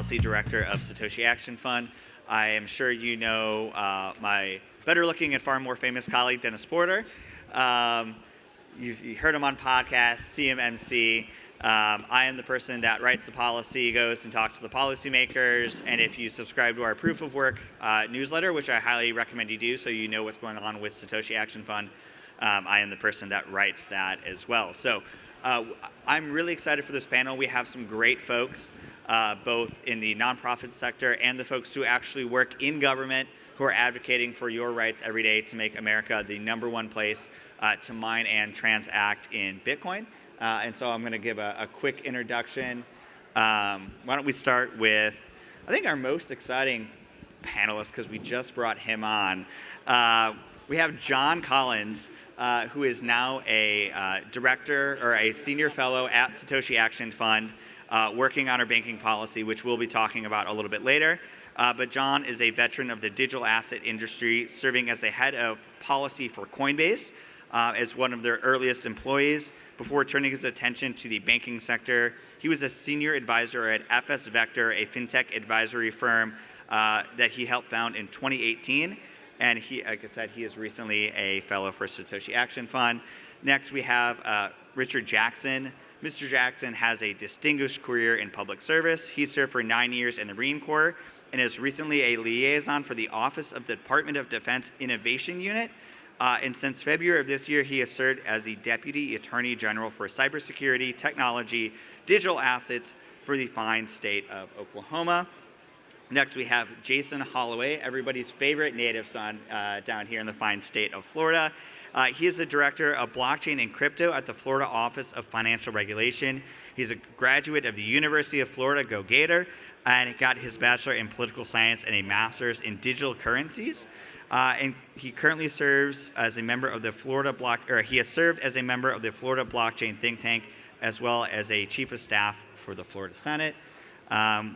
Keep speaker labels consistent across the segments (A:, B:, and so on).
A: Policy Director of Satoshi Action Fund. I am sure you know my better looking and far more famous colleague, Dennis Porter. You heard him on podcasts, see him MC. I am the person that writes the policy, goes and talks to the policymakers, and if you subscribe to our Proof of Work newsletter, which I highly recommend you do so you know what's going on with Satoshi Action Fund, I am the person that writes that as well. So I'm really excited for this panel. We have some great folks, both in the nonprofit sector and the folks who actually work in government, who are advocating for your rights every day to make America the #1 place to mine and transact in Bitcoin. And so I'm going to give a quick introduction. Why don't we start with, I think, our most exciting panelist, because we just brought him on. We have John Collins, who is now a director or a senior fellow at Satoshi Action Fund, working on our banking policy, which we'll be talking about a little bit later. But John is a veteran of the digital asset industry, serving as the head of policy for Coinbase as one of their earliest employees. Before turning his attention to the banking sector, he was a senior advisor at FS Vector, a fintech advisory firm that he helped found in 2018. And he, like I said, he is recently a fellow for Satoshi Action Fund. Next, we have Richard Jackson. Mr. Jackson has a distinguished career in public service. He served for 9 years in the Marine Corps and is recently a liaison for the Office of the Department of Defense Innovation Unit. And since February of this year, he has served as the Deputy Attorney General for Cybersecurity, Technology, Digital Assets for the fine state of Oklahoma. Next, we have Jason Holloway, everybody's favorite native son down here in the fine state of Florida. He is the Director of Blockchain and Crypto at the Florida Office of Financial Regulation. He's a graduate of the University of Florida, go Gator, and got his Bachelor in Political Science and a Master's in Digital Currencies. And he currently serves as a member of the he has served as a member of the Florida Blockchain think tank, as well as a Chief of Staff for the Florida Senate.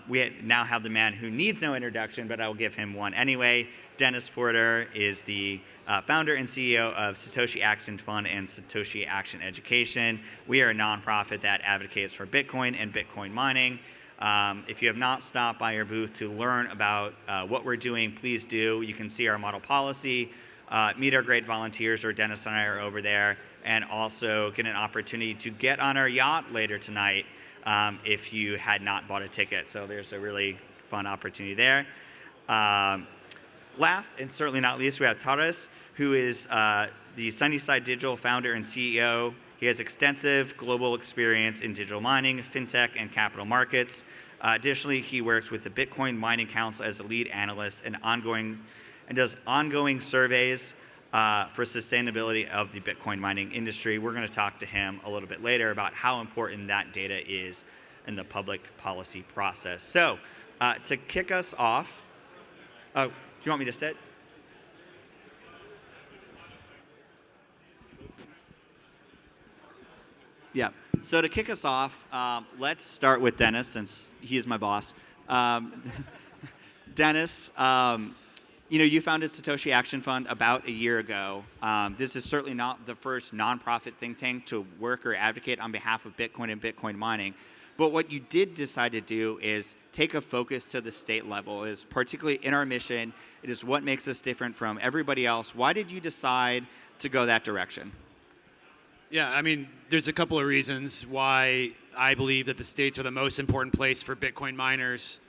A: We now have the man who needs no introduction, but I will give him one anyway. Dennis Porter is the founder and CEO of Satoshi Action Fund and Satoshi Action Education. We are a nonprofit that advocates for Bitcoin and Bitcoin mining. If you have not stopped by our booth to learn about what we're doing, please do. You can see our model policy, meet our great volunteers, or Dennis and I are over there, and also get an opportunity to get on our yacht later tonight if you had not bought a ticket. So there's a really fun opportunity there. Last, and certainly not least, we have Taras, who is the Sunnyside Digital founder and CEO. He has extensive global experience in digital mining, fintech, and capital markets. Additionally, he works with the Bitcoin Mining Council as a lead analyst and does ongoing surveys for sustainability of the Bitcoin mining industry. We're going to talk to him a little bit later about how important that data is in the public policy process. So to kick us off, do you want me to sit? Yeah. So to kick us off, let's start with Dennis, since he's my boss. Dennis, you founded Satoshi Action Fund about a year ago. This is certainly not the first nonprofit think tank to work or advocate on behalf of Bitcoin and Bitcoin mining. But what you did decide to do is take a focus to the state level. It is particularly in our mission. It is what makes us different from everybody else. Why did you decide to go that direction?
B: Yeah, I mean, there's a couple of reasons why I believe that the states are the most important place for Bitcoin miners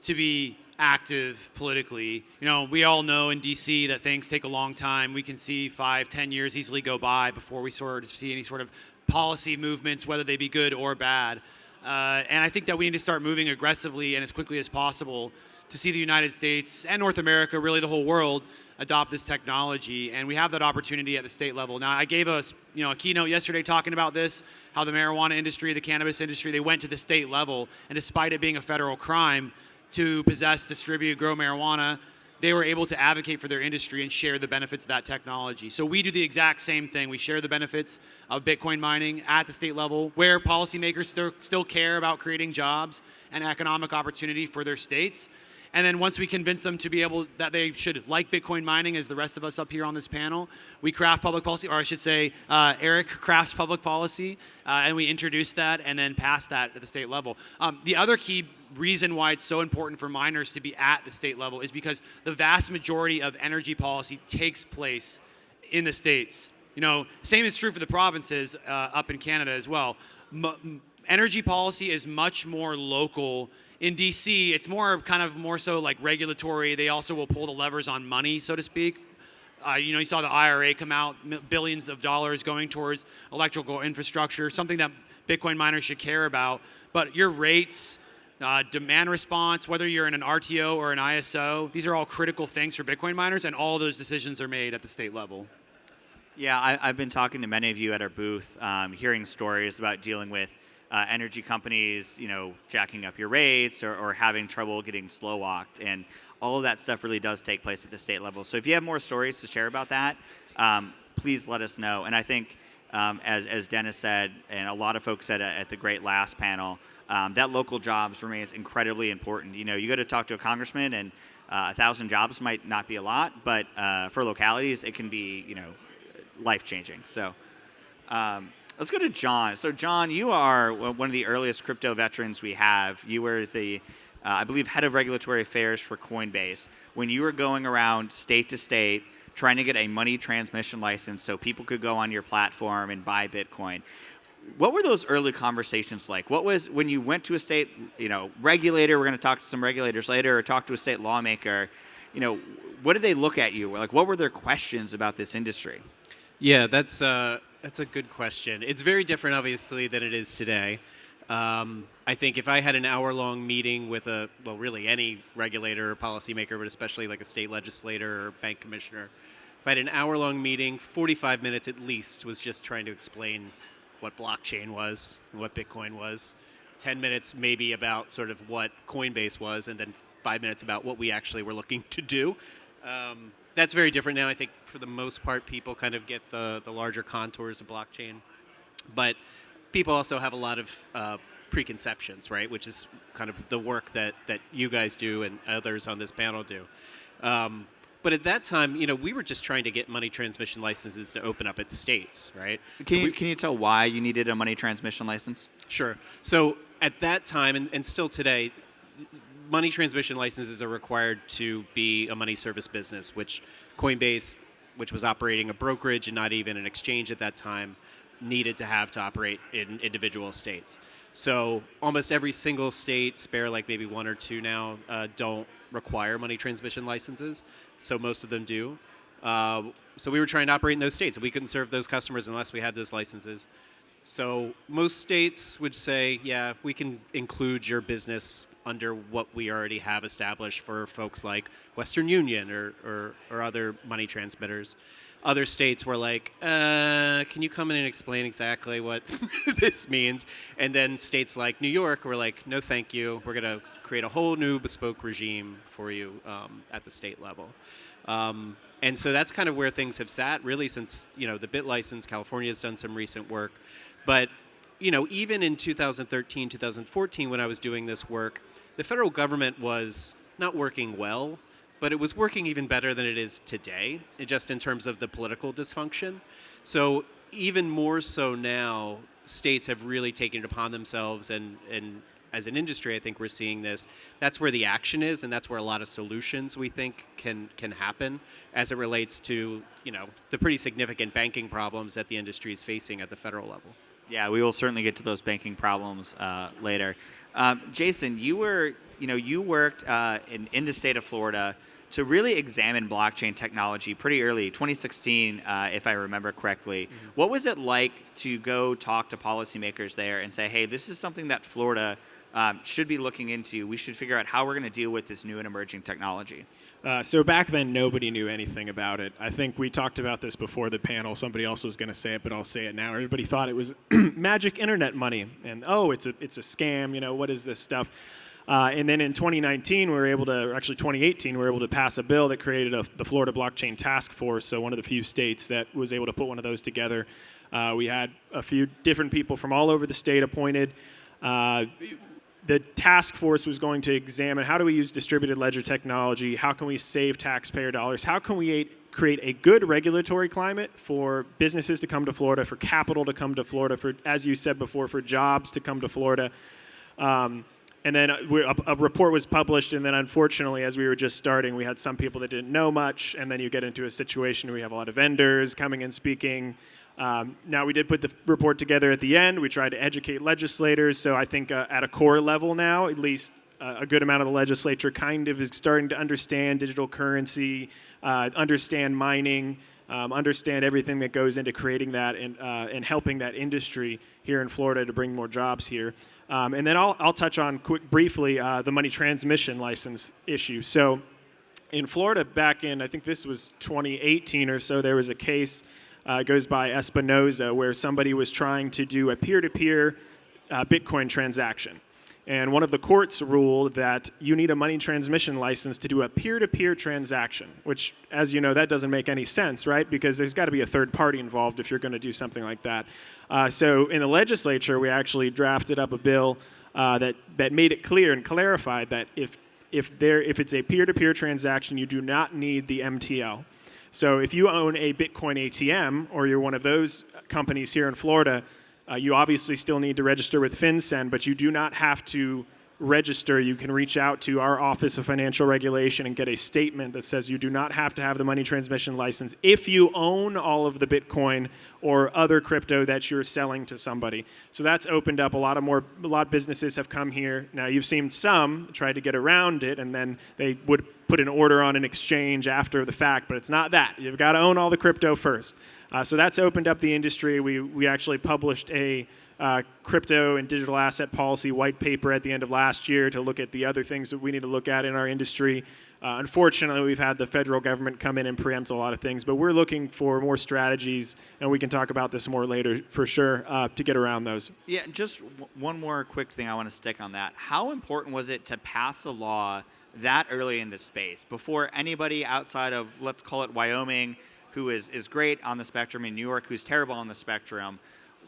B: to be active politically. We all know in DC that things take a long time. We can see 5-10 years easily go by before we sort of see any sort of policy movements, whether they be good or bad. And I think that we need to start moving aggressively and as quickly as possible to see the United States and North America, really the whole world, adopt this technology. And we have that opportunity at the state level. Now, I gave us a keynote yesterday talking about this, how the marijuana industry, the cannabis industry, they went to the state level. And despite it being a federal crime to possess, distribute, grow marijuana, they were able to advocate for their industry and share the benefits of that technology. So we do the exact same thing. We share the benefits of Bitcoin mining at the state level, where policymakers still care about creating jobs and economic opportunity for their states. And then once we convince them to be able, that they should like Bitcoin mining as the rest of us up here on this panel, we craft public policy, or I should say Eric crafts public policy, and we introduce that and then pass that at the state level. The other key reason why it's so important for miners to be at the state level is because the vast majority of energy policy takes place in the states. Same is true for the provinces up in Canada as well. Energy policy is much more local. In DC, it's more so like regulatory. They also will pull the levers on money, so to speak. You saw the IRA come out, billions of dollars going towards electrical infrastructure, something that Bitcoin miners should care about. But your rates, demand response, whether you're in an RTO or an ISO, these are all critical things for Bitcoin miners, and all those decisions are made at the state level.
A: Yeah, I've been talking to many of you at our booth, hearing stories about dealing with energy companies, jacking up your rates or having trouble getting slow walked. And all of that stuff really does take place at the state level. So if you have more stories to share about that, please let us know. And I think, as Dennis said, and a lot of folks said at the great last panel, that local jobs remains incredibly important. You go to talk to a congressman, and 1,000 jobs might not be a lot, but for localities, it can be, life-changing. So let's go to John. So John, you are one of the earliest crypto veterans we have. You were the, I believe, head of regulatory affairs for Coinbase when you were going around state to state trying to get a money transmission license so people could go on your platform and buy Bitcoin. What were those early conversations like? What was, when you went to a state, regulator, we're going to talk to some regulators later, or talk to a state lawmaker, what did they look at you? Like, what were their questions about this industry?
C: Yeah, that's a good question. It's very different, obviously, than it is today. I think if I had an hour-long meeting with really any regulator or policymaker, but especially like a state legislator or bank commissioner, if I had an hour-long meeting, 45 minutes at least was just trying to explain what blockchain was, what Bitcoin was, 10 minutes maybe about sort of what Coinbase was, and then 5 minutes about what we actually were looking to do. That's very different now. I think for the most part, people kind of get the larger contours of blockchain. But people also have a lot of preconceptions, right? Which is kind of the work that you guys do and others on this panel do. But at that time, we were just trying to get money transmission licenses to open up at states, right?
A: Can you tell why you needed a money transmission license?
C: Sure. So at that time, and still today, money transmission licenses are required to be a money service business, which Coinbase, which was operating a brokerage and not even an exchange at that time, needed to have to operate in individual states. So almost every single state, spare like maybe one or two now, don't require money transmission licenses. So most of them do. So we were trying to operate in those states, and we couldn't serve those customers unless we had those licenses. So most states would say, yeah, we can include your business under what we already have established for folks like Western Union or other money transmitters. Other states were like, can you come in and explain exactly what this means? And then states like New York were like, no, thank you. We're going to create a whole new bespoke regime for you at the state level. And so that's kind of where things have sat, really, since the BIT license. California has done some recent work. But even in 2013, 2014, when I was doing this work, the federal government was not working well, but it was working even better than it is today, just in terms of the political dysfunction. So even more so now, states have really taken it upon themselves, and as an industry, I think we're seeing this. That's where the action is, and that's where a lot of solutions we think can happen as it relates to the pretty significant banking problems that the industry is facing at the federal level.
A: Yeah, we will certainly get to those banking problems later. Jason, you worked in the state of Florida to really examine blockchain technology pretty early, 2016, if I remember correctly. Mm-hmm. What was it like to go talk to policymakers there and say, hey, this is something that Florida should be looking into. We should figure out how we're going to deal with this new and emerging technology.
D: So back then, nobody knew anything about it. I think we talked about this before the panel. Somebody else was going to say it, but I'll say it now. Everybody thought it was magic internet money, and it's a scam. What is this stuff? And then in 2019, 2018, we were able to pass a bill that created the Florida Blockchain Task Force. So one of the few states that was able to put one of those together. We had a few different people from all over the state appointed. The task force was going to examine how do we use distributed ledger technology, how can we save taxpayer dollars, how can we create a good regulatory climate for businesses to come to Florida, for capital to come to Florida, for, as you said before, for jobs to come to Florida. And then a report was published, and then unfortunately, as we were just starting, we had some people that didn't know much, and then you get into a situation where we have a lot of vendors coming and speaking. Now, we did put the report together at the end. We tried to educate legislators, so I think at a core level now, at least a good amount of the legislature kind of is starting to understand digital currency, understand mining, understand everything that goes into creating that and helping that industry here in Florida to bring more jobs here. And then I'll touch on briefly the money transmission license issue. So in Florida back in, I think this was 2018 or so, there was a case, goes by Espinoza, where somebody was trying to do a peer-to-peer Bitcoin transaction. And one of the courts ruled that you need a money transmission license to do a peer-to-peer transaction, which, as you know, that doesn't make any sense, right? Because there's got to be a third party involved if you're going to do something like that. So in the legislature, we actually drafted up a bill that made it clear and clarified that if it's a peer-to-peer transaction, you do not need the MTL. So if you own a Bitcoin ATM or you're one of those companies here in Florida, you obviously still need to register with FinCEN, but you do not have to register. You can reach out to our Office of Financial Regulation and get a statement that says you do not have to have the money transmission license if you own all of the Bitcoin or other crypto that you're selling to somebody. So that's opened up a lot of businesses have come here. Now, you've seen some try to get around it, and then they would put an order on an exchange after the fact, but it's not that. You've got to own all the crypto first. So that's opened up the industry. We actually published a crypto and digital asset policy white paper at the end of last year to look at the other things that we need to look at in our industry. Unfortunately, we've had the federal government come in and preempt a lot of things, but we're looking for more strategies, and we can talk about this more later for sure, to get around those.
A: Yeah, just one more quick thing I want to stick on that. How important was it to pass a law that early in the space before anybody outside of, let's call it Wyoming, who is great on the spectrum, in New York, who's terrible on the spectrum?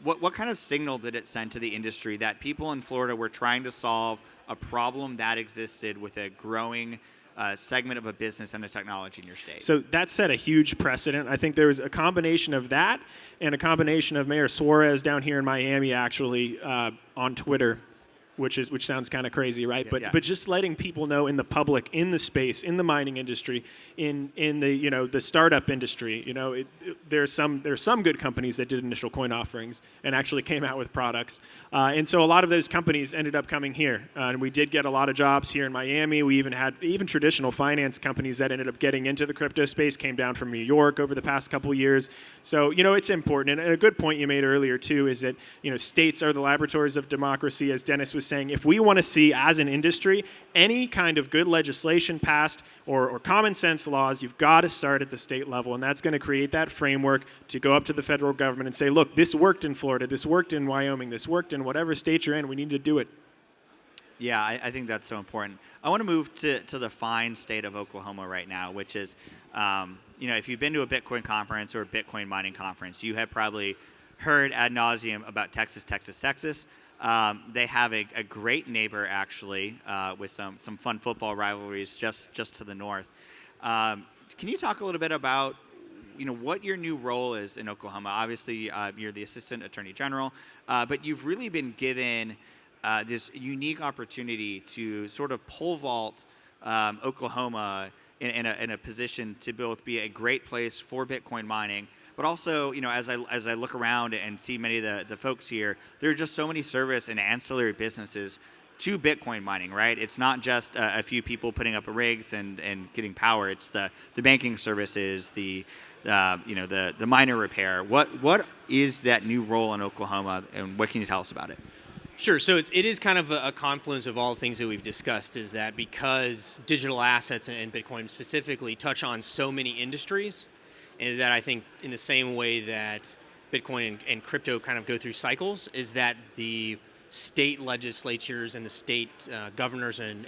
A: What kind of signal did it send to the industry that people in Florida were trying to solve a problem that existed with a growing segment of a business and a technology in your state?
D: So that set a huge precedent. I think there was a combination of that and a combination of Mayor Suarez down here in Miami actually on Twitter, which sounds kind of crazy, right? But just letting people know in the public, in the space, in the mining industry, in the the startup industry, there's some good companies that did initial coin offerings and actually came out with products, and so a lot of those companies ended up coming here, and we did get a lot of jobs here in Miami. We even had traditional finance companies that ended up getting into the crypto space came down from New York over the past couple of years. So it's important, and a good point you made earlier too is that states are the laboratories of democracy, as Dennis was saying. If we want to see, as an industry, any kind of good legislation passed or common sense laws, you've got to start at the state level, and that's going to create that framework to go up to the federal government and say, look, this worked in Florida, this worked in Wyoming, this worked in whatever state you're in, we need to do it.
A: Yeah, I think that's so important. I want to move to the fine state of Oklahoma right now, which is, if you've been to a Bitcoin conference or a Bitcoin mining conference, you have probably heard ad nauseum about Texas. They have a great neighbor, actually, with some fun football rivalries just to the north. Can you talk a little bit about what your new role is in Oklahoma? Obviously, you're the Assistant Attorney General, but you've really been given this unique opportunity to sort of pole vault Oklahoma in a position to both be a great place for Bitcoin mining, but also, as I look around and see many of the folks here, there are just so many service and ancillary businesses to Bitcoin mining, right? It's not just a few people putting up rigs and getting power. It's the banking services, the miner repair. What is that new role in Oklahoma, and what can you tell us about it?
E: Sure. So it is kind of a confluence of all the things that we've discussed, is that because digital assets and Bitcoin specifically touch on so many industries, and that I think in the same way that Bitcoin and crypto kind of go through cycles, is that the state legislatures and the state governors and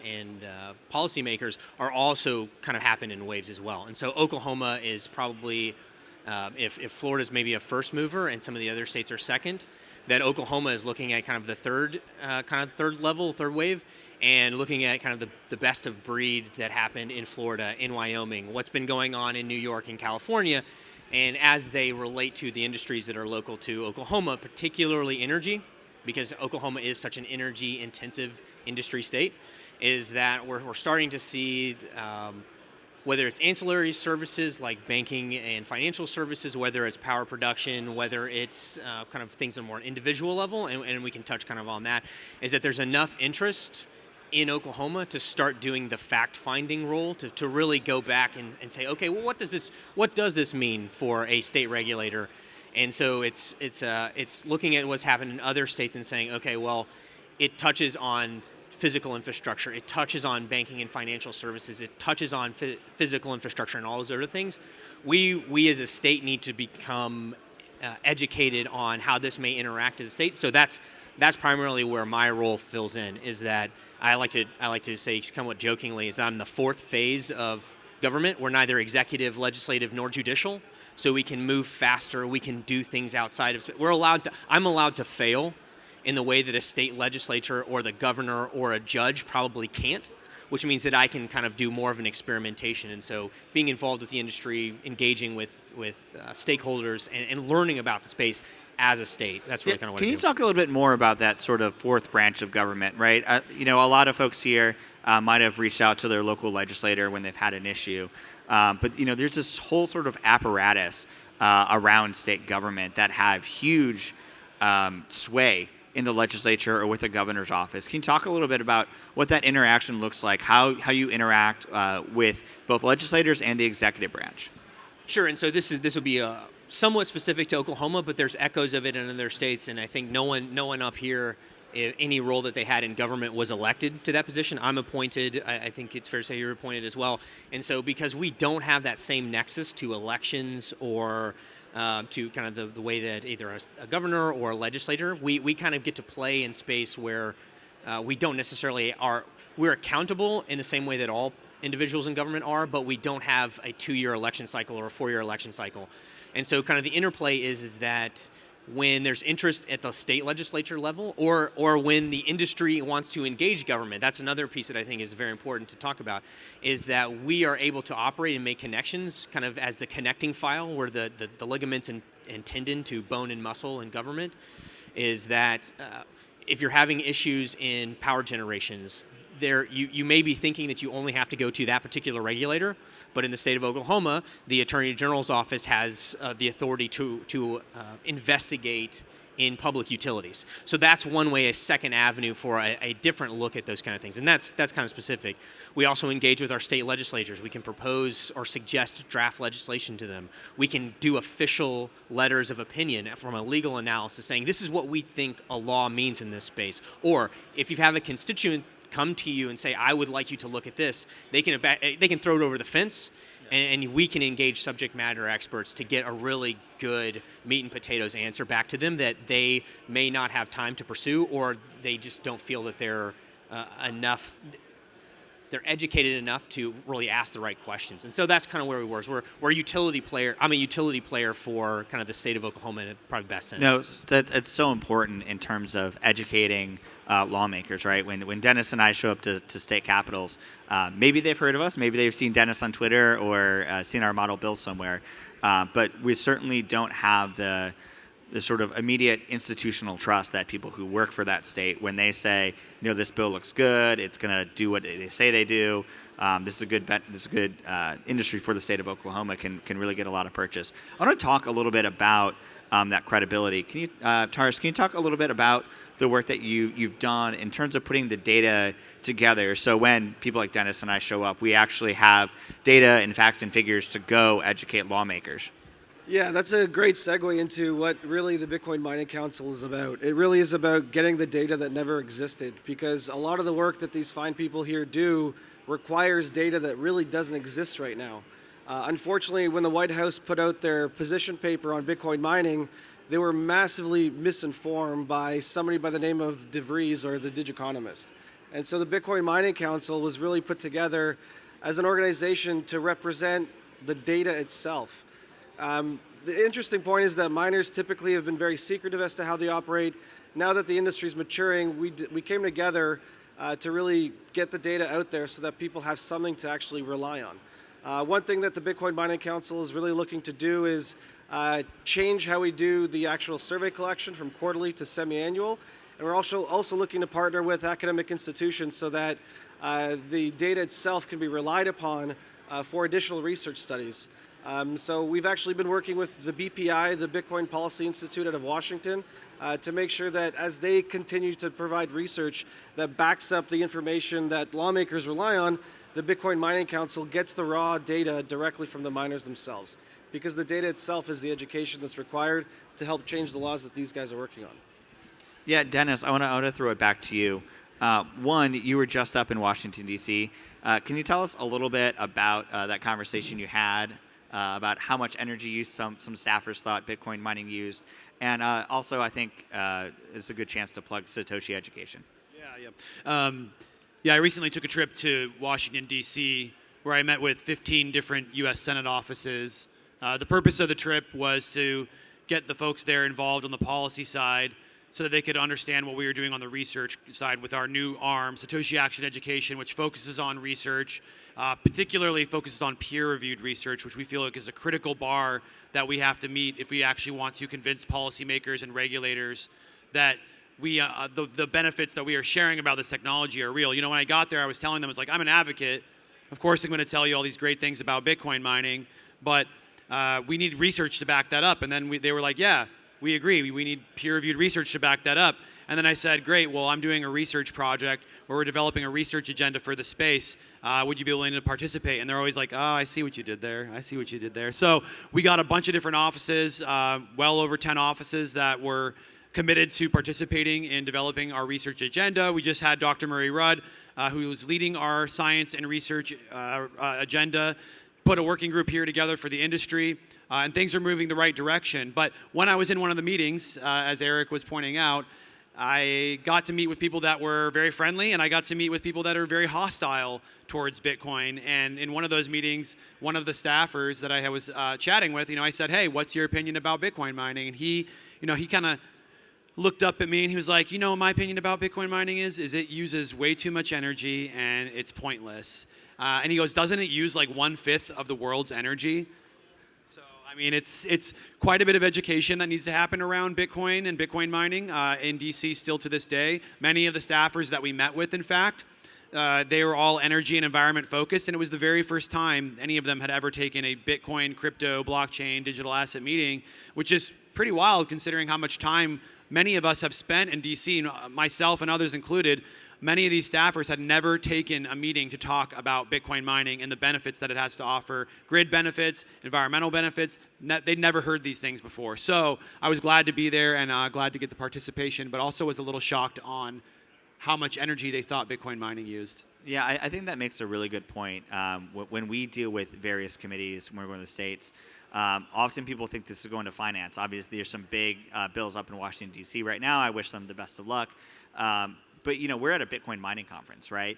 E: policymakers are also kind of happen in waves as well. And so Oklahoma is probably, if Florida's maybe a first mover and some of the other states are second, that Oklahoma is looking at kind of the third wave, and looking at kind of the best of breed that happened in Florida, in Wyoming, what's been going on in New York and California, and as they relate to the industries that are local to Oklahoma, particularly energy, because Oklahoma is such an energy-intensive industry state, is that we're starting to see whether it's ancillary services like banking and financial services, whether it's power production, whether it's kind of things on a more individual level, and we can touch kind of on that, is that there's enough interest in Oklahoma to start doing the fact-finding role, to really go back and say, okay, well, what does this mean for a state regulator? And so it's looking at what's happened in other states and saying, okay, well, it touches on physical infrastructure, it touches on banking and financial services, it touches on physical infrastructure and all those other things. We as a state need to become educated on how this may interact as a state. So that's primarily where my role fills in, is that I like to say somewhat jokingly is I'm the fourth phase of government. We're neither executive, legislative, nor judicial, so we can move faster, we can do things outside of, I'm allowed to fail in the way that a state legislature or the governor or a judge probably can't, which means that I can kind of do more of an experimentation. And so being involved with the industry, engaging with stakeholders and learning about the space as a state, that's really kind of what I do.
A: Can you talk a little bit more about that sort of fourth branch of government, right? A lot of folks here might have reached out to their local legislator when they've had an issue. But there's this whole sort of apparatus around state government that have huge sway in the legislature or with the governor's office. Can you talk a little bit about what that interaction looks like, how you interact with both legislators and the executive branch?
E: Sure, and so this will be somewhat specific to Oklahoma, but there's echoes of it in other states, and I think no one up here, any role that they had in government, was elected to that position. I'm appointed. I think it's fair to say you're appointed as well. And so because we don't have that same nexus to elections or to kind of the way that either a governor or a legislator, we kind of get to play in space where we don't necessarily we're accountable in the same way that all individuals in government are, but we don't have a 2-year election cycle or a 4-year election cycle. And so kind of the interplay is that when there's interest at the state legislature level or when the industry wants to engage government, that's another piece that I think is very important to talk about, is that we are able to operate and make connections kind of as the connecting file where the ligaments and tendon to bone and muscle in government, is that if you're having issues in power generations, you may be thinking that you only have to go to that particular regulator, but in the state of Oklahoma, the Attorney General's office has the authority to investigate in public utilities. So that's one way, a second avenue for a different look at those kind of things, and that's kind of specific. We also engage with our state legislatures. We can propose or suggest draft legislation to them. We can do official letters of opinion from a legal analysis saying this is what we think a law means in this space. Or if you have a constituent come to you and say, I would like you to look at this, they can throw it over the fence, and we can engage subject matter experts to get a really good meat and potatoes answer back to them that they may not have time to pursue, or they just don't feel that they're educated enough to really ask the right questions. And so that's kind of where we were. We're a utility player. I'm a utility player for kind of the state of Oklahoma in a probably best sense.
A: No, it's so important in terms of educating lawmakers, right? When Dennis and I show up to state capitals, maybe they've heard of us, maybe they've seen Dennis on Twitter or seen our model bill somewhere, but we certainly don't have the sort of immediate institutional trust that people who work for that state, when they say, this bill looks good, it's going to do what they say they do, this is a good bet, this is a good industry for the state of Oklahoma, can really get a lot of purchase. I want to talk a little bit about that credibility. Can you, Taurus, can you talk a little bit about the work that you've done in terms of putting the data together, so when people like Dennis and I show up, we actually have data and facts and figures to go educate lawmakers?
F: Yeah, that's a great segue into what really the Bitcoin Mining Council is about. It really is about getting the data that never existed, because a lot of the work that these fine people here do requires data that really doesn't exist right now. Unfortunately, when the White House put out their position paper on Bitcoin mining, they were massively misinformed by somebody by the name of DeVries or the Digiconomist. And so the Bitcoin Mining Council was really put together as an organization to represent the data itself. The interesting point is that miners typically have been very secretive as to how they operate. Now that the industry is maturing, we came together to really get the data out there so that people have something to actually rely on. One thing that the Bitcoin Mining Council is really looking to do is change how we do the actual survey collection from quarterly to semi-annual, And we're also looking to partner with academic institutions so that the data itself can be relied upon for additional research studies. So we've actually been working with the BPI, the Bitcoin Policy Institute out of Washington, to make sure that as they continue to provide research that backs up the information that lawmakers rely on, the Bitcoin Mining Council gets the raw data directly from the miners themselves. Because the data itself is the education that's required to help change the laws that these guys are working on.
A: Yeah, Dennis, I want to throw it back to you. One, you were just up in Washington, D.C. Can you tell us a little bit about that conversation you had about how much energy use some staffers thought Bitcoin mining used? And also, I think it's a good chance to plug Satoshi Education.
B: Yeah, I recently took a trip to Washington, D.C., where I met with 15 different U.S. Senate offices. The purpose of the trip was to get the folks there involved on the policy side so that they could understand what we were doing on the research side with our new arm, Satoshi Action Education, which focuses on research, particularly focuses on peer-reviewed research, which we feel like is a critical bar that we have to meet if we actually want to convince policymakers and regulators that the benefits that we are sharing about this technology are real. You know, when I got there, I was telling them, I'm an advocate. Of course, I'm going to tell you all these great things about Bitcoin mining, but we need research to back that up. And then they were like, yeah, we agree. We need peer-reviewed research to back that up. And then I said, great, well, I'm doing a research project where we're developing a research agenda for the space. Would you be willing to participate? And they're always like, oh, I see what you did there. I see what you did there. So we got a bunch of different offices, well over 10 offices that were committed to participating in developing our research agenda. We just had Dr. Murray Rudd, who was leading our science and research agenda, put a working group here together for the industry, and things are moving the right direction. But when I was in one of the meetings, as Eric was pointing out, I got to meet with people that were very friendly, and I got to meet with people that are very hostile towards Bitcoin. And in one of those meetings, one of the staffers that I was chatting with, I said, hey, what's your opinion about Bitcoin mining? And he kind of looked up at me and he was like, my opinion about Bitcoin mining is it uses way too much energy and it's pointless. And he goes, doesn't it use like 1/5 of the world's energy? So, it's quite a bit of education that needs to happen around Bitcoin and Bitcoin mining in DC still to this day. Many of the staffers that we met with, in fact, they were all energy and environment focused, and it was the very first time any of them had ever taken a Bitcoin, crypto, blockchain, digital asset meeting, which is pretty wild considering how much time many of us have spent in DC, myself and others included. Many of these staffers had never taken a meeting to talk about Bitcoin mining and the benefits that it has to offer, grid benefits, environmental benefits. They'd never heard these things before. So I was glad to be there and glad to get the participation, but also was a little shocked on how much energy they thought Bitcoin mining used.
A: Yeah, I think that makes a really good point. When we deal with various committees when we're going to the States, often people think this is going to finance. Obviously, there's some big bills up in Washington, D.C. right now. I wish them the best of luck. But, we're at a Bitcoin mining conference, right?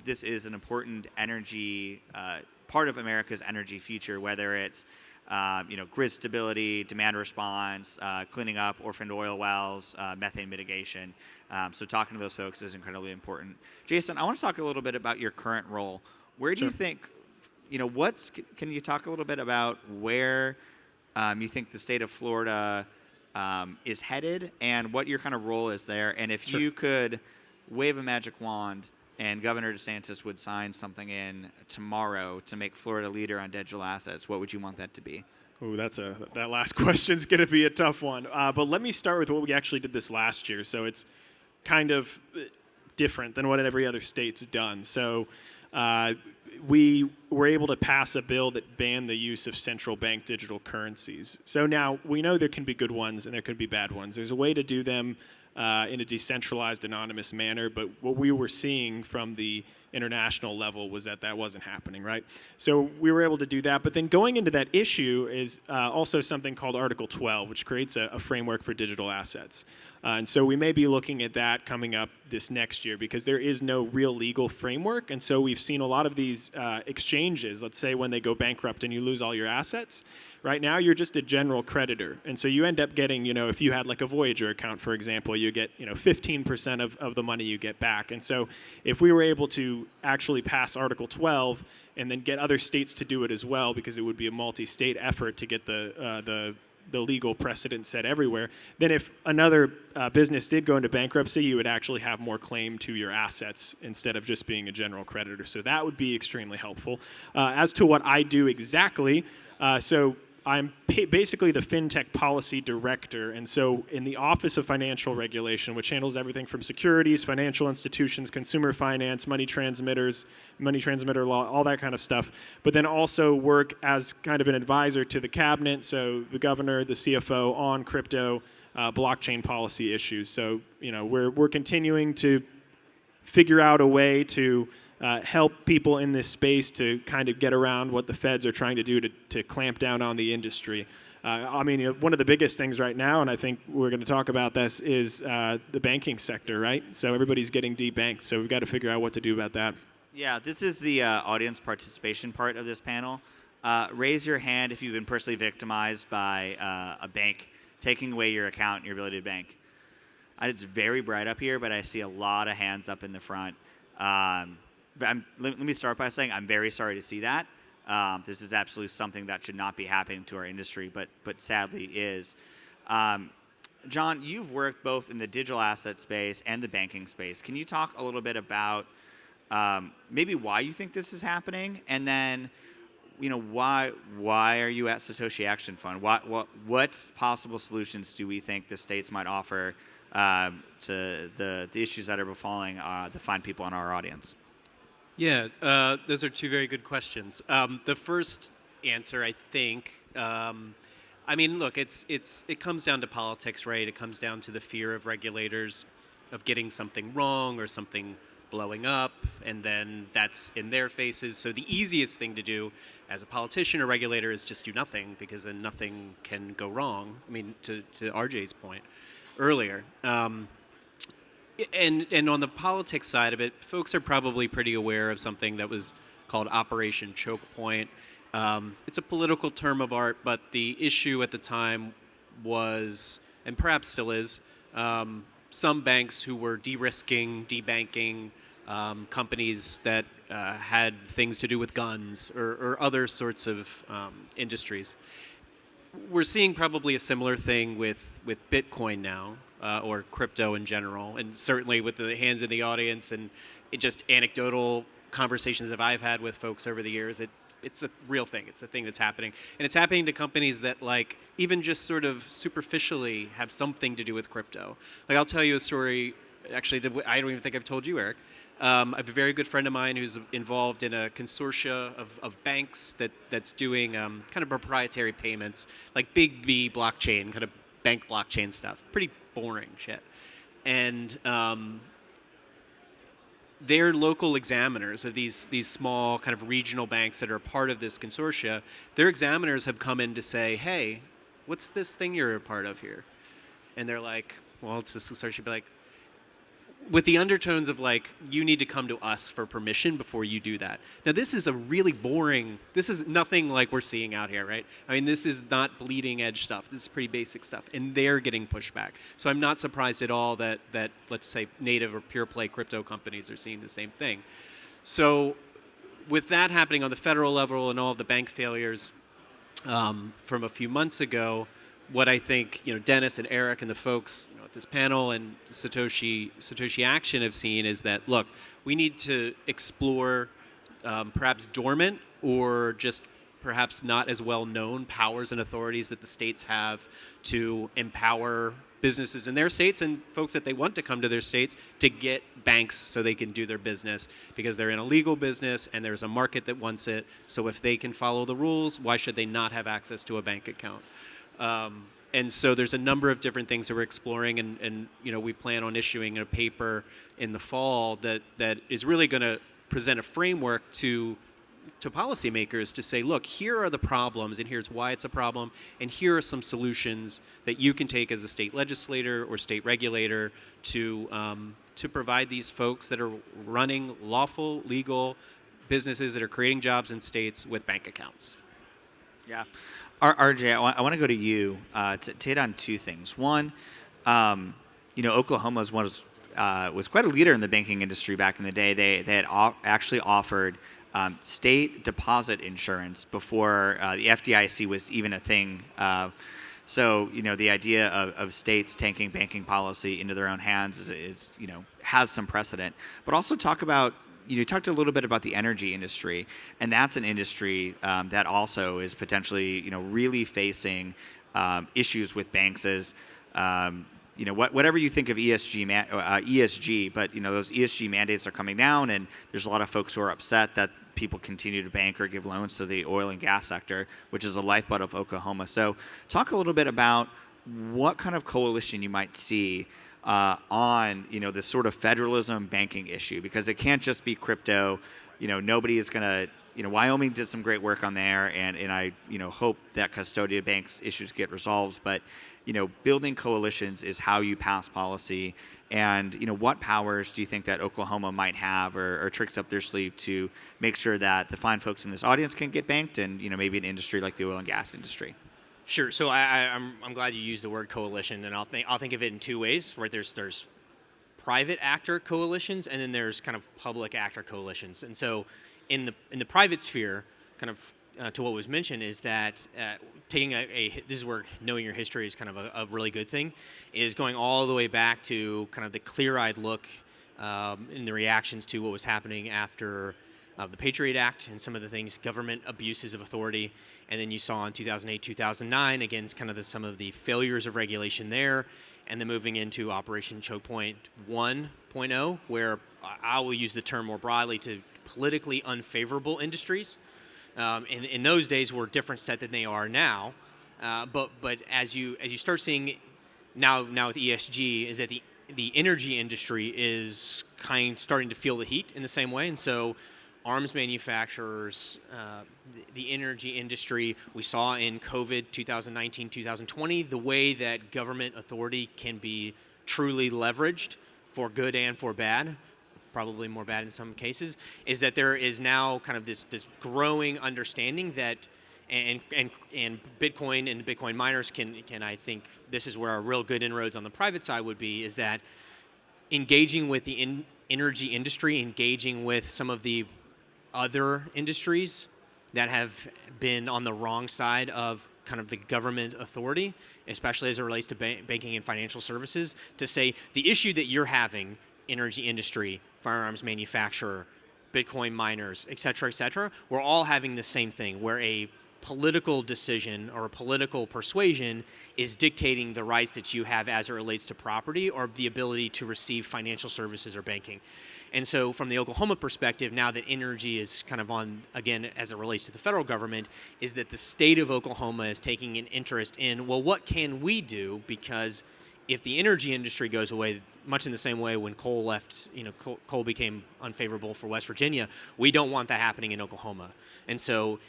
A: This is an important energy, part of America's energy future, whether it's, grid stability, demand response, cleaning up orphaned oil wells, methane mitigation. So talking to those folks is incredibly important. Jason, I want to talk a little bit about your current role. Where do you think, can you talk a little bit about where you think the state of Florida is headed and what your kind of role is there? And if you could wave a magic wand and Governor DeSantis would sign something in tomorrow to make Florida leader on digital assets, what would you want that to be?
D: Oh, that last question's going to be a tough one. But let me start with what we actually did this last year. So it's kind of different than what every other state's done. So we were able to pass a bill that banned the use of central bank digital currencies. So now we know there can be good ones and there can be bad ones. There's a way to do them in a decentralized, anonymous manner, but what we were seeing from the international level was that wasn't happening, right? So we were able to do that, but then going into that issue is also something called Article 12, which creates a framework for digital assets. And so we may be looking at that coming up this next year because there is no real legal framework. And so we've seen a lot of these exchanges, let's say when they go bankrupt and you lose all your assets. Right now, you're just a general creditor. And so you end up getting, if you had like a Voyager account, for example, you get, 15% of the money you get back. And so if we were able to actually pass Article 12 and then get other states to do it as well, because it would be a multi-state effort to get the the legal precedent set everywhere, then if another business did go into bankruptcy, you would actually have more claim to your assets instead of just being a general creditor. So that would be extremely helpful. As to what I do exactly, so I'm basically the FinTech Policy Director, and so in the Office of Financial Regulation, which handles everything from securities, financial institutions, consumer finance, money transmitter law, all that kind of stuff, but then also work as kind of an advisor to the cabinet, so the governor, the CFO, on crypto, blockchain policy issues. So, we're continuing to figure out a way to help people in this space to kind of get around what the feds are trying to do to clamp down on the industry. One of the biggest things right now, and I think we're going to talk about this, is the banking sector, right? So everybody's getting debanked, so we've got to figure out what to do about that.
A: Yeah, this is the audience participation part of this panel. Raise your hand if you've been personally victimized by a bank taking away your account and your ability to bank. It's very bright up here, but I see a lot of hands up in the front. Let me start by saying I'm very sorry to see that. This is absolutely something that should not be happening to our industry, but sadly is. John, you've worked both in the digital asset space and the banking space. Can you talk a little bit about maybe why you think this is happening, and then why are you at Satoshi Action Fund? What possible solutions do we think the states might offer to the issues that are befalling the fine people in our audience?
C: Yeah, those are two very good questions. The first answer, I think, look, it comes down to politics, right? It comes down to the fear of regulators of getting something wrong or something blowing up, and then that's in their faces. So the easiest thing to do as a politician or regulator is just do nothing, because then nothing can go wrong. To RJ's point earlier. And on the politics side of it, folks are probably pretty aware of something that was called Operation Choke Point. It's a political term of art, but the issue at the time was, and perhaps still is, some banks who were de-risking, debanking companies that had things to do with guns or other sorts of industries. We're seeing probably a similar thing with Bitcoin now. Or crypto in general, and certainly with the hands in the audience and just anecdotal conversations that I've had with folks over the years, it's a real thing. It's a thing that's happening. And it's happening to companies that even just sort of superficially have something to do with crypto. I'll tell you a story, actually, that I don't even think I've told you, Eric. I have a very good friend of mine who's involved in a consortia of banks that's doing kind of proprietary payments, like big B blockchain, kind of bank blockchain stuff. Pretty boring shit. And their local examiners of these small kind of regional banks that are part of this consortia, their examiners have come in to say, hey, what's this thing you're a part of here? And they're like, well, it's this consortia. Be like, with the undertones of you need to come to us for permission before you do that. Now, this is a really boring, this is nothing like we're seeing out here, right? This is not bleeding edge stuff. This is pretty basic stuff, and they're getting pushed back. So I'm not surprised at all that let's say native or pure play crypto companies are seeing the same thing. So with that happening on the federal level and all of the bank failures from a few months ago, what I think Dennis and Eric and the folks at this panel and Satoshi Action have seen is that, look, we need to explore perhaps dormant or just perhaps not as well known powers and authorities that the states have to empower businesses in their states and folks that they want to come to their states to get banks so they can do their business, because they're in a legal business and there's a market that wants it. So if they can follow the rules, why should they not have access to a bank account? And so there's a number of different things that we're exploring, and we plan on issuing a paper in the fall that is really going to present a framework to policymakers to say, look, here are the problems, and here's why it's a problem, and here are some solutions that you can take as a state legislator or state regulator to provide these folks that are running lawful, legal businesses that are creating jobs in states with bank accounts.
A: Yeah. RJ, I want to go to you to hit on two things. One, Oklahoma was quite a leader in the banking industry back in the day. They had actually offered state deposit insurance before the FDIC was even a thing. So, the idea of states taking banking policy into their own hands is has some precedent. But also talk about, you talked a little bit about the energy industry, and that's an industry that also is potentially, really facing issues with banks as, whatever you think of ESG, but those ESG mandates are coming down, and there's a lot of folks who are upset that people continue to bank or give loans to the oil and gas sector, which is a lifeblood of Oklahoma. So, talk a little bit about what kind of coalition you might see on this sort of federalism banking issue, because it can't just be crypto. Nobody is going to. Wyoming did some great work on there, and I hope that custodial banks issues get resolved. But building coalitions is how you pass policy. And what powers do you think that Oklahoma might have, or tricks up their sleeve to make sure that the fine folks in this audience can get banked, and maybe an industry like the oil and gas industry?
E: Sure. So I'm glad you used the word coalition, and I'll think of it in two ways. Right? There's private actor coalitions, and then there's kind of public actor coalitions. And so in the private sphere, kind of to what was mentioned, is that taking this is where knowing your history is kind of a really good thing, is going all the way back to kind of the clear-eyed look in the reactions to what was happening after the Patriot Act and some of the things, government abuses of authority. And then you saw in 2008, 2009, again, kind of some of the failures of regulation there, and then moving into Operation Choke Point 1.0, where I will use the term more broadly to politically unfavorable industries. In those days were a different set than they are now. But as you start seeing now with ESG, is that the energy industry is starting to feel the heat in the same way. And so arms manufacturers, the energy industry, we saw in COVID 2019, 2020, the way that government authority can be truly leveraged for good and for bad, probably more bad in some cases, is that there is now kind of this growing understanding that, and Bitcoin and Bitcoin miners can I think this is where our real good inroads on the private side would be, is that engaging with the energy industry, engaging with some of the other industries that have been on the wrong side of kind of the government authority, especially as it relates to banking and financial services, to say the issue that you're having, energy industry, firearms manufacturer, Bitcoin miners, et cetera, we're all having the same thing, where a political decision or a political persuasion is dictating the rights that you have as it relates to property or the ability to receive financial services or banking. And so from the Oklahoma perspective, now that energy is kind of on, again, as it relates to the federal government, is that the state of Oklahoma is taking an interest in, well, what can we do? Because if the energy industry goes away, much in the same way when coal left, coal became unfavorable for West Virginia, we don't want that happening in Oklahoma. And so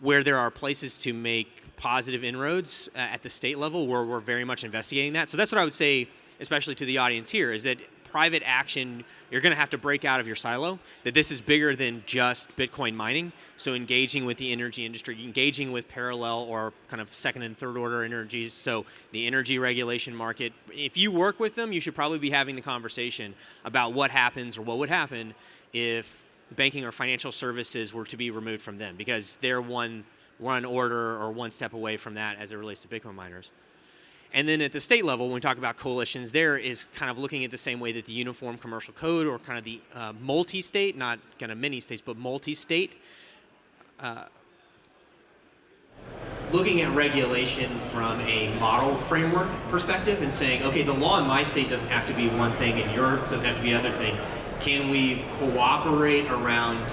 E: where there are places to make positive inroads at the state level, we're very much investigating that. So that's what I would say, especially to the audience here, is that private action, you're going to have to break out of your silo, that this is bigger than just Bitcoin mining. So engaging with the energy industry, engaging with parallel or kind of second and third order energies. So the energy regulation market, if you work with them, you should probably be having the conversation about what happens or what would happen if banking or financial services were to be removed from them, because they're one order or one step away from that as it relates to Bitcoin miners. And then at the state level, when we talk about coalitions, there is kind of looking at the same way that the Uniform Commercial Code, or kind of the multi-state, not kind of many states, but multi-state, looking at regulation from a model framework perspective and saying, okay, the law in my state doesn't have to be one thing and yours doesn't have to be another thing. Can we cooperate around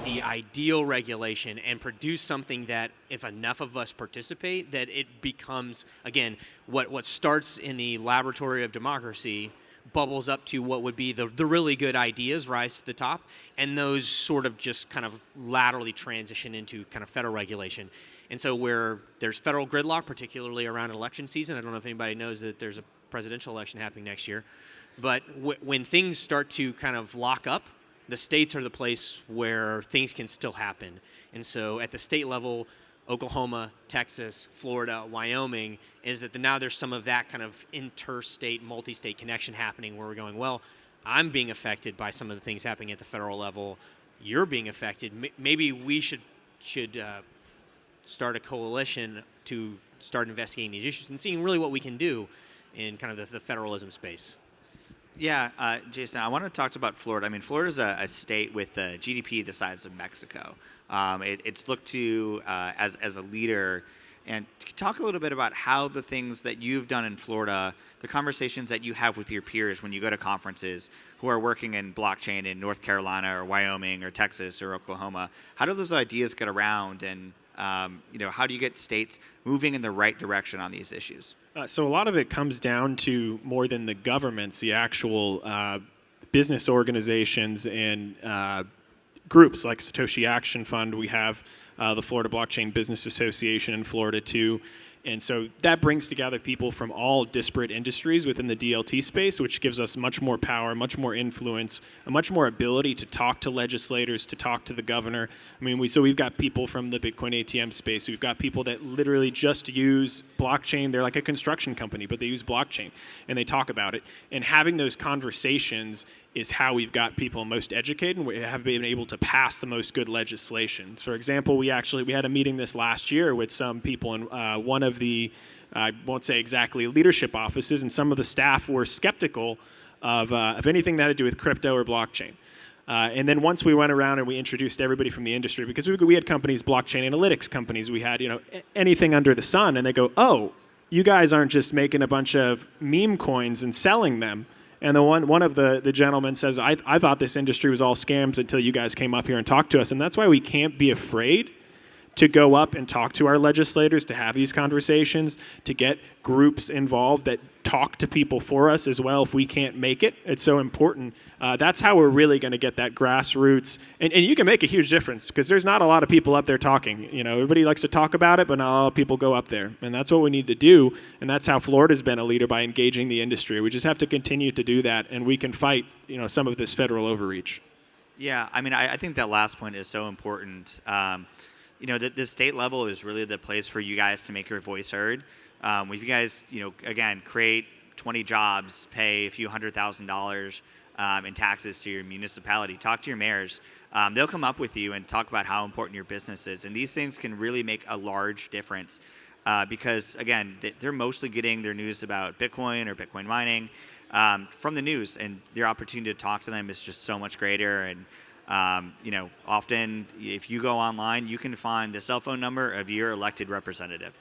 E: the ideal regulation and produce something that, if enough of us participate, that it becomes, again, what starts in the laboratory of democracy bubbles up to what would be the really good ideas rise to the top, and those sort of just kind of laterally transition into kind of federal regulation. And so where there's federal gridlock, particularly around election season, I don't know if anybody knows that there's a presidential election happening next year, but when things start to kind of lock up, the states are the place where things can still happen. And so at the state level, Oklahoma, Texas, Florida, Wyoming, is that now there's some of that kind of interstate, multi-state connection happening where we're going, well, I'm being affected by some of the things happening at the federal level. You're being affected. Maybe we should start a coalition to start investigating these issues and seeing really what we can do in kind of the federalism space.
A: Yeah, Jason, I want to talk about Florida. I mean, Florida is a state with a GDP the size of Mexico. It's looked to as a leader. And talk a little bit about how the things that you've done in Florida, the conversations that you have with your peers when you go to conferences who are working in blockchain in North Carolina or Wyoming or Texas or Oklahoma, how do those ideas get around, and how do you get states moving in the right direction on these issues?
D: So a lot of it comes down to more than the governments, the actual business organizations and groups like Satoshi Action Fund. We have the Florida Blockchain Business Association in Florida too. And so that brings together people from all disparate industries within the DLT space, which gives us much more power, much more influence, and much more ability to talk to legislators, to talk to the governor. I mean, we've got people from the Bitcoin ATM space. We've got people that literally just use blockchain. They're like a construction company, but they use blockchain, and they talk about it. And having those conversations is how we've got people most educated, and we have been able to pass the most good legislation. For example, we had a meeting this last year with some people in one of the, I won't say exactly leadership offices, and some of the staff were skeptical of anything that had to do with crypto or blockchain. And then once we went around and we introduced everybody from the industry, because we had companies, blockchain analytics companies, we had anything under the sun, and they go, oh, you guys aren't just making a bunch of meme coins and selling them. And one of the gentlemen says, I thought this industry was all scams until you guys came up here and talked to us. And that's why we can't be afraid to go up and talk to our legislators, to have these conversations, to get groups involved that talk to people for us as well if we can't make it. It's so important. That's how we're really going to get that grassroots. And you can make a huge difference because there's not a lot of people up there talking. Everybody likes to talk about it, but not a lot of people go up there. And that's what we need to do. And that's how Florida's been a leader, by engaging the industry. We just have to continue to do that, and we can fight some of this federal overreach.
A: Yeah, I mean, I think that last point is so important. The state level is really the place for you guys to make your voice heard. If you guys, again, create 20 jobs, pay a few $100,000 in taxes to your municipality, talk to your mayors. They'll come up with you and talk about how important your business is. And these things can really make a large difference because, again, they're mostly getting their news about Bitcoin or Bitcoin mining from the news. And their opportunity to talk to them is just so much greater. And often if you go online, you can find the cell phone number of your elected representative.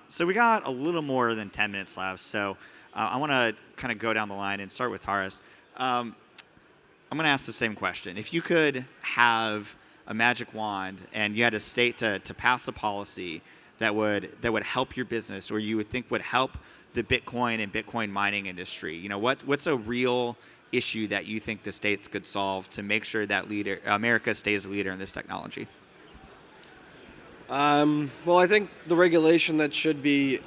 A: So we got a little more than 10 minutes left. So I want to kind of go down the line and start with Taras. I'm going to ask the same question. If you could have a magic wand and you had a state to pass a policy that would help your business, or you would think would help the Bitcoin and Bitcoin mining industry, what's a real issue that you think the states could solve to make sure that America stays a leader in this technology?
F: Well, I think the regulation that should be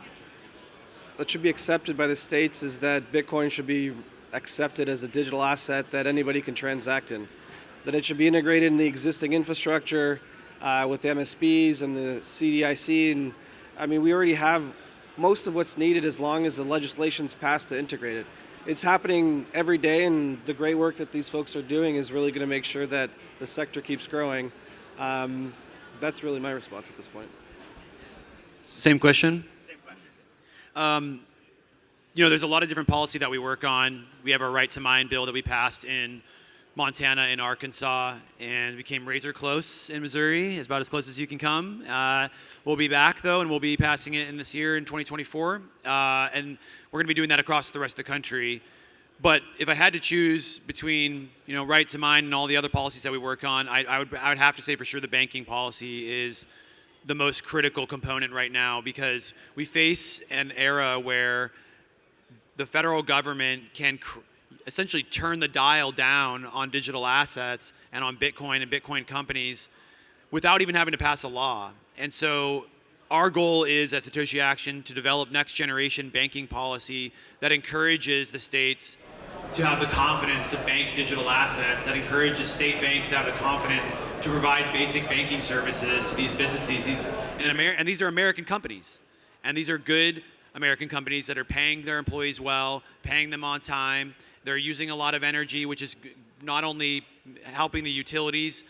F: accepted by the states is that Bitcoin should be accepted as a digital asset that anybody can transact in. That it should be integrated in the existing infrastructure with the MSBs and the CDIC. And I mean, we already have most of what's needed as long as the legislation's passed to integrate it. It's happening every day, and the great work that these folks are doing is really going to make sure that the sector keeps growing. That's really my response at this point.
B: Same question. There's a lot of different policy that we work on. We have our right to mine bill that we passed in Montana and Arkansas, and we came razor close in Missouri, about as close as you can come. We'll be back, though, and we'll be passing it in this year in 2024. And we're going to be doing that across the rest of the country. But if I had to choose between, right to mine and all the other policies that we work on, I would have to say for sure the banking policy is the most critical component right now, because we face an era where the federal government can essentially turn the dial down on digital assets and on Bitcoin and Bitcoin companies without even having to pass a law. And so our goal is at Satoshi Action to develop next generation banking policy that encourages the states to have the confidence to bank digital assets, that encourages state banks to have the confidence to provide basic banking services to these businesses. And these are American companies. And these are good American companies that are paying their employees well, paying them on time. They're using a lot of energy, which is not only helping the utilities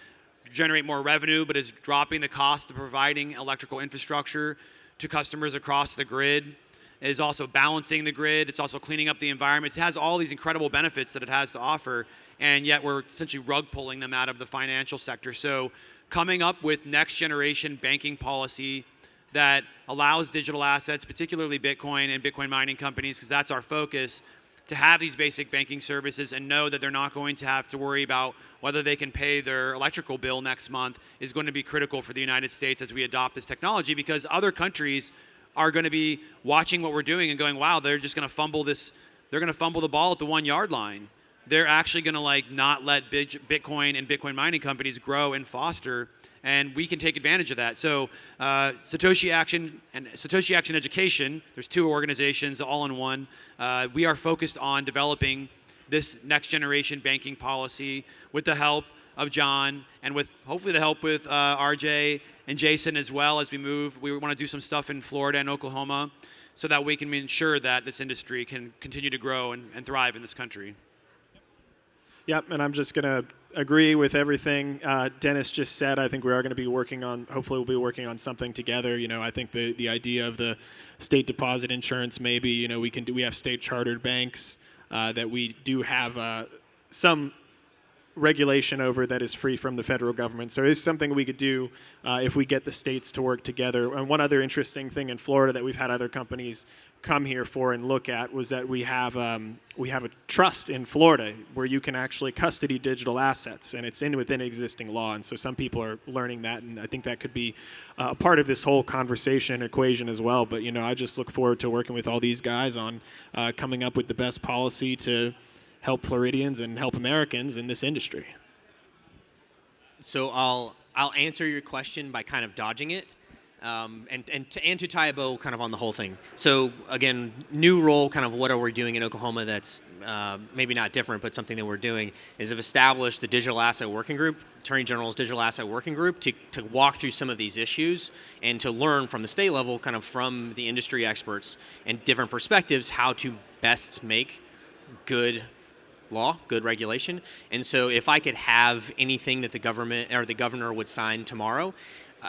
B: generate more revenue, but is dropping the cost of providing electrical infrastructure to customers across the grid. It is also balancing the grid. It's also cleaning up the environment. It has all these incredible benefits that it has to offer, and yet we're essentially rug pulling them out of the financial sector. So coming up with next generation banking policy that allows digital assets, particularly Bitcoin and Bitcoin mining companies, because that's our focus, to have these basic banking services and know that they're not going to have to worry about whether they can pay their electrical bill next month is going to be critical for the United States as we adopt this technology, because other countries are going to be watching what we're doing and going, wow, they're just going to fumble this. They're going to fumble the ball at the 1 yard line. They're actually going to not let Bitcoin and Bitcoin mining companies grow and foster, and we can take advantage of that. So Satoshi Action and Satoshi Action Education, there's two organizations all in one. We are focused on developing this next generation banking policy with the help of John and with hopefully the help with RJ and Jason as well as we move. We want to do some stuff in Florida and Oklahoma so that we can ensure that this industry can continue to grow and thrive in this country.
D: Yep, and I'm just going to agree with everything Dennis just said. I think we are going to be working on, hopefully we'll be working on something together. I think the idea of the state deposit insurance, maybe, we have state chartered banks that we do have some regulation over that is free from the federal government. So it's something we could do if we get the states to work together. And one other interesting thing in Florida that we've had other companies come here for and look at was that we have a trust in Florida where you can actually custody digital assets, and it's within existing law. And so some people are learning that, and I think that could be a part of this whole conversation equation as well. But I just look forward to working with all these guys on coming up with the best policy to help Floridians and help Americans in this industry.
E: So I'll answer your question by kind of dodging it, and to tie a bow kind of on the whole thing. So again, new role, kind of what are we doing in Oklahoma that's maybe not different, but something that we're doing is have established the Digital Asset Working Group, Attorney General's Digital Asset Working Group, to walk through some of these issues and to learn from the state level, kind of from the industry experts and different perspectives, how to best make good law, good regulation. And so if I could have anything that the government or the governor would sign tomorrow,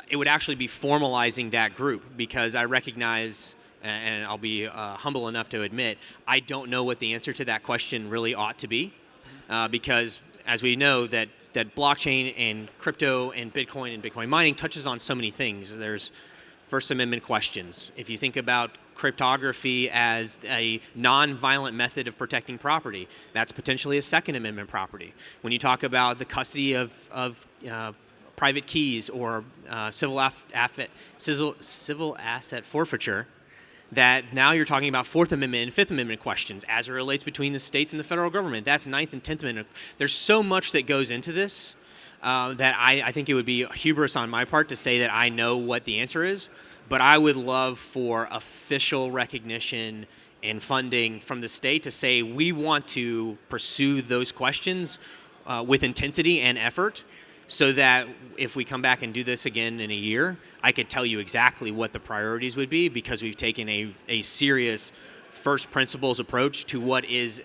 E: it would actually be formalizing that group, because I recognize, and I'll be humble enough to admit, I don't know what the answer to that question really ought to be, because as we know that blockchain and crypto and Bitcoin mining touches on so many things. There's First Amendment questions. If you think about cryptography as a non-violent method of protecting property, that's potentially a Second Amendment property. When you talk about the custody of private keys or civil asset forfeiture, that now you're talking about Fourth Amendment and Fifth Amendment questions as it relates between the states and the federal government. That's Ninth and Tenth Amendment. There's so much that goes into this that I think it would be hubris on my part to say that I know what the answer is, but I would love for official recognition and funding from the state to say we want to pursue those questions with intensity and effort, so that if we come back and do this again in a year, I could tell you exactly what the priorities would be, because we've taken a serious first principles approach to what is,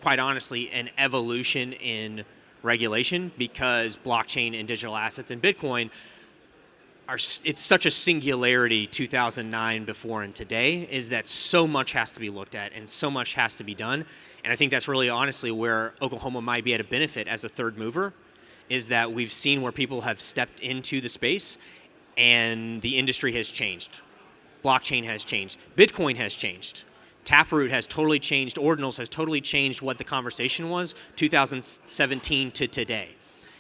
E: quite honestly, an evolution in regulation, because blockchain and digital assets and Bitcoin it's such a singularity 2009 before and today, is that so much has to be looked at and so much has to be done. And I think that's really honestly where Oklahoma might be at a benefit as a third mover, is that we've seen where people have stepped into the space and the industry has changed. Blockchain has changed. Bitcoin has changed. Taproot has totally changed. Ordinals has totally changed what the conversation was 2017 to today.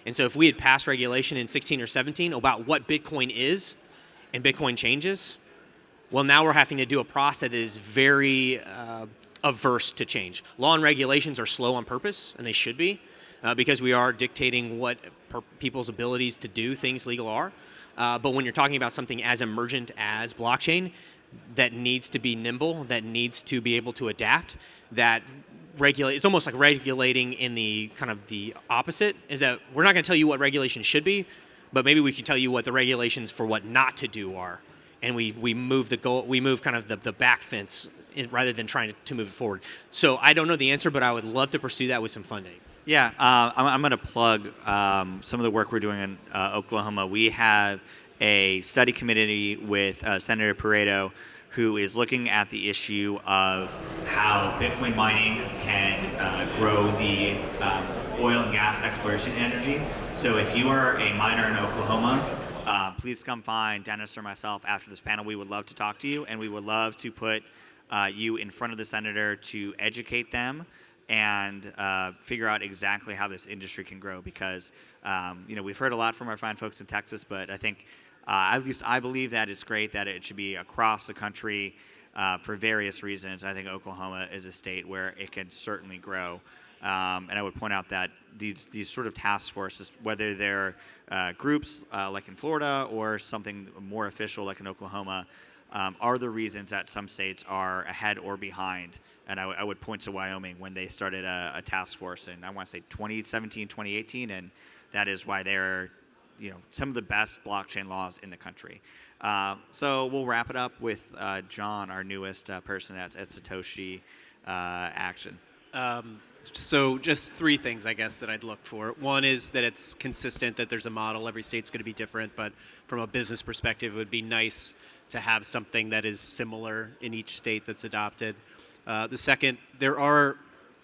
E: And so if we had passed regulation in 16 or 17 about what Bitcoin is and Bitcoin changes, well, now we're having to do a process that is very averse to change. Law and regulations are slow on purpose, and they should be, because we are dictating what people's abilities to do things legal are. But when you're talking about something as emergent as blockchain, that needs to be nimble, that needs to be able to adapt, that it's almost like regulating in the kind of the opposite, is that we're not going to tell you what regulation should be, but maybe we can tell you what the regulations for what not to do are. And we move the goal, we move kind of the back fence rather than trying to move it forward. So I don't know the answer, but I would love to pursue that with some funding.
A: Yeah, I'm going to plug some of the work we're doing in Oklahoma. We have a study committee with Senator Pareto, who is looking at the issue of how Bitcoin mining can grow the oil and gas exploration energy. So if you are a miner in Oklahoma, please come find Dennis or myself after this panel. We would love to talk to you, and we would love to put you in front of the senator to educate them and figure out exactly how this industry can grow. Because we've heard a lot from our fine folks in Texas, but I think at least I believe that it's great that it should be across the country for various reasons. I think Oklahoma is a state where it can certainly grow. And I would point out that these sort of task forces, whether they're groups like in Florida or something more official like in Oklahoma, are the reasons that some states are ahead or behind. And I would point to Wyoming when they started a task force in, I want to say 2017, 2018, and that is why they're some of the best blockchain laws in the country. So we'll wrap it up with John, our newest person at Satoshi Action.
C: So just three things, I guess, that I'd look for. One is that it's consistent, that there's a model. Every state's going to be different, but from a business perspective, it would be nice to have something that is similar in each state that's adopted. The second, there are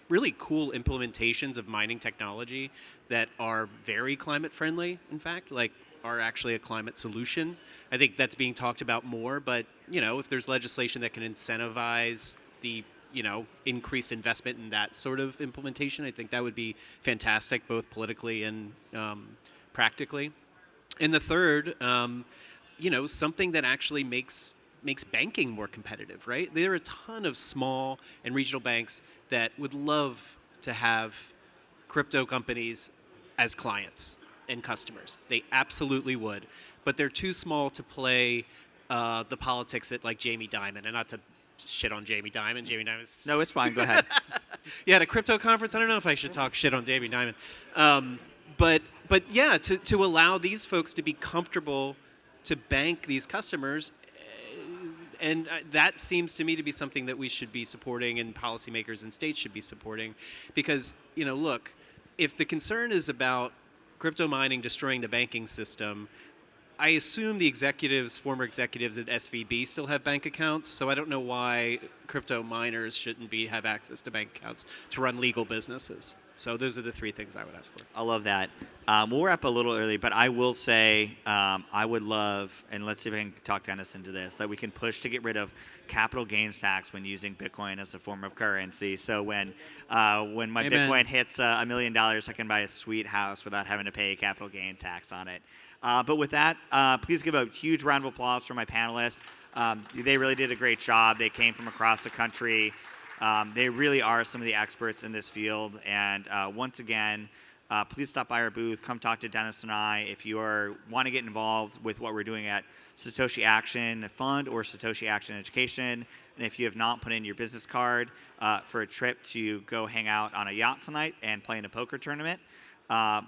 C: really cool implementations of mining technology that are very climate friendly, in fact, like are actually a climate solution. I think that's being talked about more, but if there's legislation that can incentivize the increased investment in that sort of implementation, I think that would be fantastic, both politically and practically. And the third, something that actually makes banking more competitive, right? There are a ton of small and regional banks that would love to have crypto companies as clients and customers. They absolutely would, but they're too small to play the politics that like Jamie Dimon, and not to shit on Jamie Dimon. Jamie Dimon's...
A: No, it's fine. Go ahead.
C: Yeah, at a crypto conference, I don't know if I should talk shit on Jamie Dimon. But yeah, to allow these folks to be comfortable to bank these customers, and that seems to me to be something that we should be supporting, and policymakers and states should be supporting. Because, look, if the concern is about crypto mining destroying the banking system, I assume the former executives at SVB still have bank accounts, so I don't know why crypto miners shouldn't have access to bank accounts to run legal businesses. So those are the three things I would ask for.
A: I love that. We'll wrap a little early, but I will say I would love, and let's see if I can talk Dennis into this, that we can push to get rid of capital gains tax when using Bitcoin as a form of currency. So when my
B: Amen.
A: Bitcoin hits $1 million, I can buy a sweet house without having to pay capital gain tax on it. But with that, please give a huge round of applause for my panelists. They really did a great job. They came from across the country. They really are some of the experts in this field. And once again, please stop by our booth. Come talk to Dennis and I. If you want to get involved with what we're doing at Satoshi Action Fund or Satoshi Action Education, and if you have not put in your business card for a trip to go hang out on a yacht tonight and play in a poker tournament,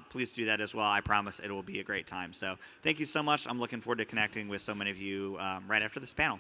A: please do that as well. I promise it will be a great time. So thank you so much. I'm looking forward to connecting with so many of you right after this panel.